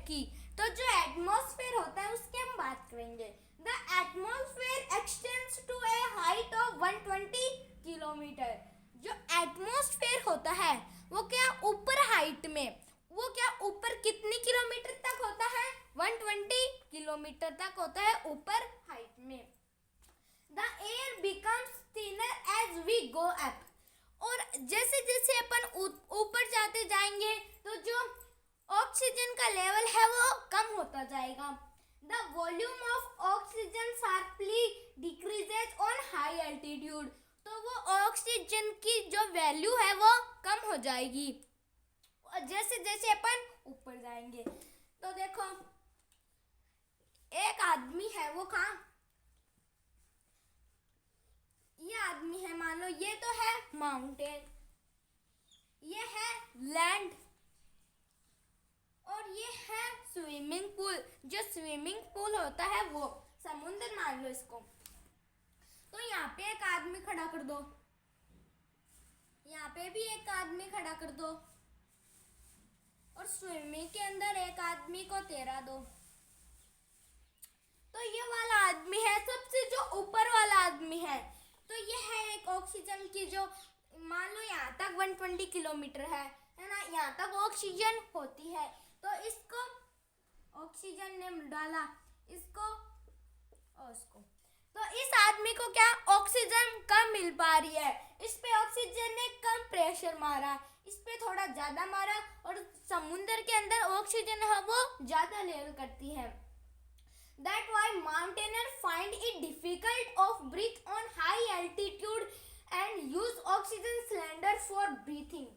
की। तो जो एटमॉस्फेयर होता है उसकी हम बात करेंगे। The atmosphere extends to a height of 120 kilometre. जो एटमॉस्फेयर होता है वो क्या ऊपर हाइट में, वो क्या ऊपर कितनी किलोमीटर तक होता है, 120 किलोमीटर तक होता है ऊपर हाइट में। The air becomes thinner as we go up. और जैसे जैसे अपन ऊपर जाते जाएंगे तो जो ऑक्सीजन का लेवल है वो कम होता जाएगा। The volume of oxygen sharply decreases on high altitude. तो वो ऑक्सीजन की जो वैल्यू है वो कम हो जाएगी और जैसे जैसे अपन ऊपर जाएंगे। तो देखो एक आदमी है, वो कहाँ, ये आदमी है, मान लो ये तो है माउंटेन, ये है लैंड और ये है स्विमिंग पूल। जो स्विमिंग पूल होता है वो समुद्र मान लो इसको। तो यहाँ पे एक आदमी खड़ा कर दो, यहाँ पे भी एक आदमी खड़ा कर दो और स्विमिंग के अंदर एक आदमी को तैरा दो। तो ये वाला आदमी है सबसे जो ऊपर वाला आदमी है। तो ये है एक ऑक्सीजन की जो मान लो यहाँ तक 120 किलोमीटर है ना, यहाँ तक ऑक्सीजन होती है। तो इसको ऑक्सीजन ने डाला इसको और उसको, तो इस आदमी को क्या ऑक्सीजन कम मिल पा रही है, इस पे ऑक्सीजन ने कम प्रेशर मारा, इस पे थोड़ा ज्यादा मारा और समुद्र के अंदर ऑक्सीजन है वो ज्यादा लेवल करती है। That why mountaineers find it difficult of breathe on high altitude and use oxygen cylinder for breathing।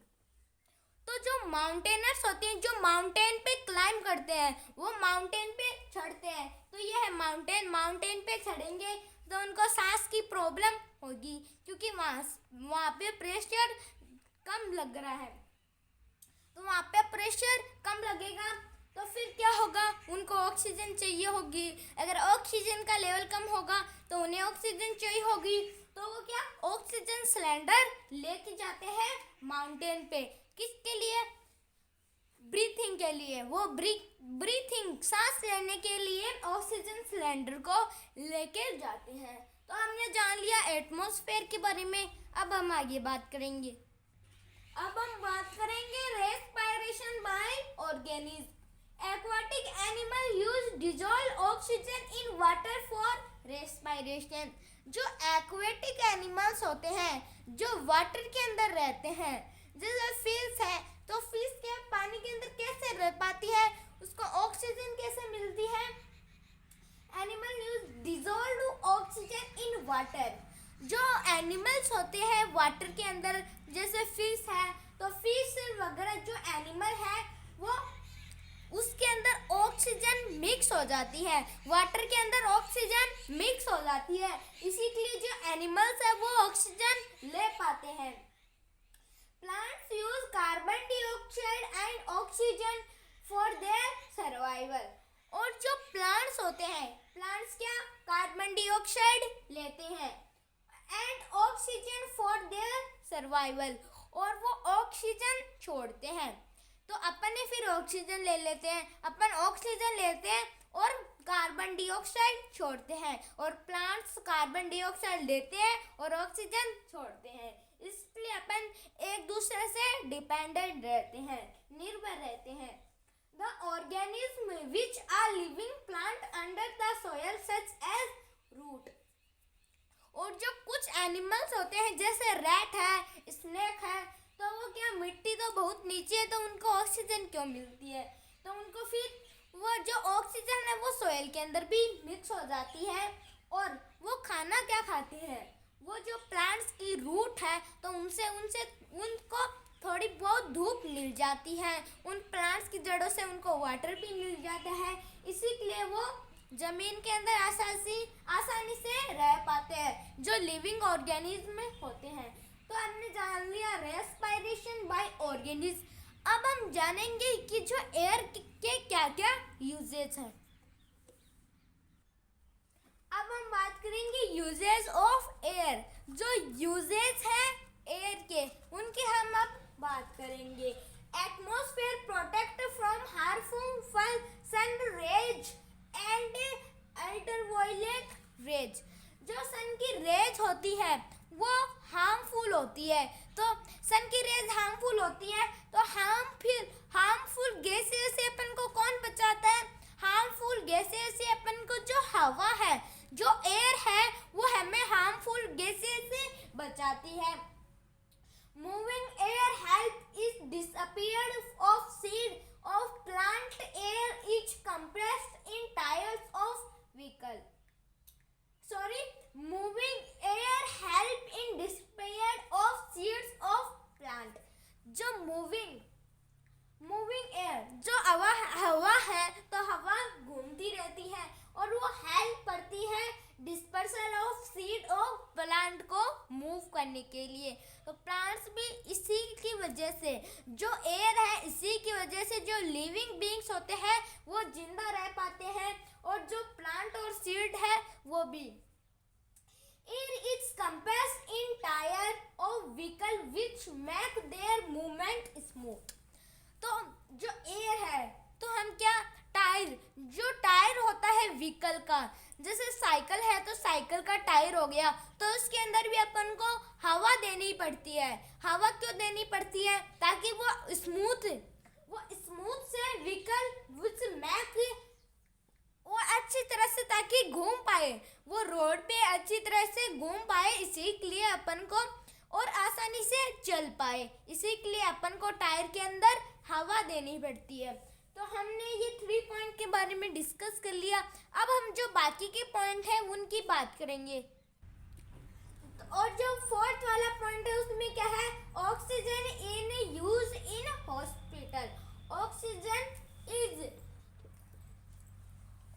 तो जो माउंटेनर्स होते हैं, जो माउंटेन पे क्लाइंब करते हैं, वो माउंटेन पे चढ़ते हैं। तो ये है माउंटेन, माउंटेन पे चढ़ेंगे तो उनको सांस की प्रॉब्लम होगी क्योंकि वहाँ पे प्रेशर कम लग रहा है। तो वहाँ पे प्रेशर कम लगेगा तो फिर क्या होगा, उनको ऑक्सीजन चाहिए होगी। अगर ऑक्सीजन का लेवल कम होगा तो उन्हें ऑक्सीजन चाहिए होगी। तो वो क्या ऑक्सीजन सिलेंडर लेके जाते हैं माउंटेन पे, किसके लिए, ब्रीथिंग के लिए। वो ब्रीथिंग सांस लेने के लिए ऑक्सीजन सिलेंडर को लेके जाते हैं। तो हमने जान लिया एटमॉस्फेयर के बारे में। अब हम आगे बात करेंगे। अब हम बात करेंगे respiration bye organism. Aquatic animal use dissolved oxygen in water for respiration। जो एक्वेटिक एनिमल्स होते हैं जो वाटर के अंदर रहते हैं, जैसे फिश है तो फिश के पानी के अंदर कैसे रह पाती है, उसको ऑक्सीजन कैसे मिलती है, animal use dissolved oxygen in water. जो एनिमल्स होते हैं वाटर के अंदर जैसे फिश है तो फिश वगैरह जो एनिमल है वो उसके अंदर ऑक्सीजन मिक्स हो जाती है, वाटर के अंदर ऑक्सीजन मिक्स हो जाती है, इसी के लिए जो एनिमल्स है वो ऑक्सीजन ले पाते हैं। Plants use carbon dioxide and oxygen for their survival. और जो प्लांट्स होते हैं, प्लांट्स क्या कार्बन डाइऑक्साइड लेते हैं and oxygen for their survival, और वो ऑक्सीजन छोड़ते हैं। तो अपन ने फिर ऑक्सीजन ले लेते हैं, अपन ऑक्सीजन लेते हैं और कार्बन डाइऑक्साइड छोड़ते हैं, और प्लांट्स कार्बन डाइऑक्साइड लेते हैं और ऑक्सीजन छोड़ते हैं। इसलिए अपन एक दूसरे से डिपेंडेंट रहते हैं, निर्भर रहते हैं। The organism which are living plant under the soil such as root. और जो कुछ एनिमल्स होते हैं जैसे रैट है, स्नेक है, तो वो क्या मिट्टी तो बहुत नीचे है तो उनको ऑक्सीजन क्यों मिलती है, तो उनको फिर वो जो ऑक्सीजन है वो सोयल के अंदर भी मिक्स हो जाती है। और वो खाना क्या खाते हैं, वो जो प्लांट्स की रूट है तो उनसे उनको थोड़ी बहुत धूप मिल जाती है, उन प्लांट्स की जड़ों से उनको वाटर भी मिल जाता है, इसी के लिए वो जमीन के अंदर आसानी से रह पाते हैं, जो लिविंग ऑर्गेनिज्म होते हैं। तो हमने जान लिया रेस्पिरेशन बाय ऑर्गेनिज्म। अब हम जानेंगे कि जो एयर के क्या क्या यूजेज हैं। अब हम बात करेंगे यूजेज ऑफ एयर। जो यूजेज है एयर के उनकी हम अब बात करेंगे। Atmosphere protect from harmful sun rays and ultraviolet rays. जो सन की रेज होती है वो हार्मफुल होती है। तो सन की रेज हार्मफुल होती है तो हार्मफुल गैसेस से अपन को कौन बचाता है? हार्मफुल गैसेस से अपन को जो हवा है, जो एयर है, वो हमें हार्मफुल गैसेस से बचाती है। Moving air help is disappeared of seed of plant air is compressed in tyres of vehicle. Moving air help in disappear of seeds of plant। जो मूविंग एयर, जो हवा है, तो हवा घूमती रहती है और वो हेल्प करती है dispersal of seed of plant को मूव करने के लिए। तो प्लांट्स भी इसी की वजह से, जो एयर है इसी की वजह से जो लिविंग बीइंग्स होते हैं वो जिंदा रह पाते हैं, और जो प्लांट और सीड है वो भी। Air is compressed in tire of vehicle which make their movement smooth। तो जो एयर है, तो हम क्या, जो टायर होता है व्हीकल का, जैसे साइकिल है तो साइकिल का टायर हो गया, तो उसके अंदर भी अपन को हवा देनी पड़ती है। हवा क्यों देनी पड़ती है? ताकि वो स्मूथ से व्हीकल विच मेक वो अच्छी तरह से, ताकि घूम पाए, वो रोड पे अच्छी तरह से घूम पाए, इसी के लिए अपन को, और आसानी से चल पाए, इसी के लिए अपन को टायर के अंदर हवा देनी पड़ती है। तो हमने ये 3 पॉइंट के बारे में डिस्कस कर लिया। अब हम जो बाकी के पॉइंट हैं उनकी बात करेंगे। और जो 4th वाला पॉइंट है उसमें क्या है? Oxygen in use in hospital.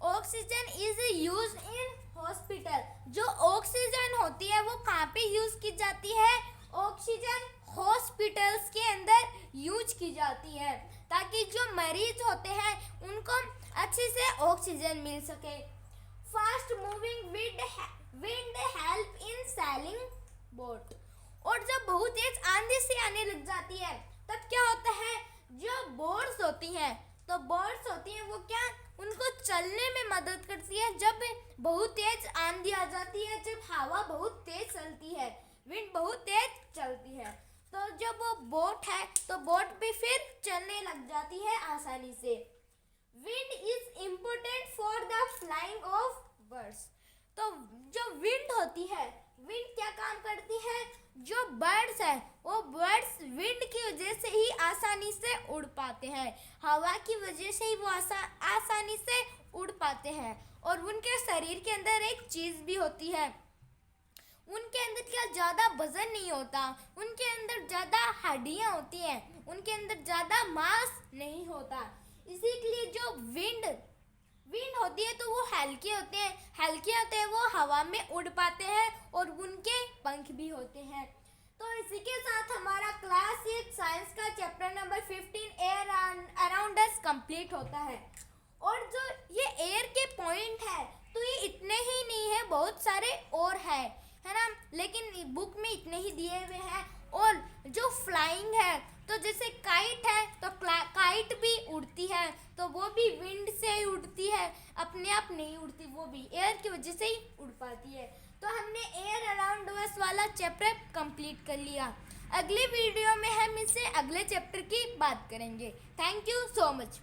Oxygen is use in hospital. जो ऑक्सीजन होती है वो कहाँ पे यूज की जाती है? ऑक्सीजन हॉस्पिटल्स के अंदर यूज की जाती है, ताकि जो मरीज होते हैं उनको अच्छे से ऑक्सीजन मिल सके। Fast moving wind help in sailing boat. और जब बहुत तेज आंधी से आने लग जाती है तब क्या होता है? जो बोट्स होती हैं, तो बोट्स होती हैं वो क्या, उनको चलने में मदद करती है। जब बहुत तेज आंधी आ जाती है, जब हवा बहुत तेज चलती है, विंड बहुत तेज चलती है, तो जब वो बोट है तो बोट भी फिर चलने लग जाती है आसानी से। Wind is important for the flying of birds. तो जो विंड होती है, विंड क्या काम करती है? जो बर्ड्स है वो बर्ड्स विंड की वजह से ही आसानी से उड़ पाते हैं, हवा की वजह से ही वो आसानी से उड़ पाते हैं। और उनके शरीर के अंदर एक चीज़ भी होती है, उनके अंदर क्या ज़्यादा वजन नहीं होता, उनके अंदर ज़्यादा हड्डियाँ होती हैं, उनके अंदर ज़्यादा मांस नहीं होता। इसी के लिए जो विंड होती है तो वो हल्के होते हैं, वो हवा में उड़ पाते हैं और उनके पंख भी होते हैं। तो इसी के साथ हमारा क्लास 8 साइंस का chapter number 15 air around us complete होता है। और जो ये एयर के पॉइंट है तो ये इतने ही नहीं है, बहुत सारे और है ना, लेकिन बुक में इतने ही दिए हुए हैं। और जो फ्लाइंग है, तो जैसे काइट है तो काइट भी उड़ती है, तो वो भी विंड से ही उड़ती है, अपने आप नहीं उड़ती, वो भी एयर की वजह से ही उड़ पाती है। तो हमने एयर अराउंड अस वाला चैप्टर कंप्लीट कर लिया। अगले वीडियो में हम इससे अगले चैप्टर की बात करेंगे। Thank you so much.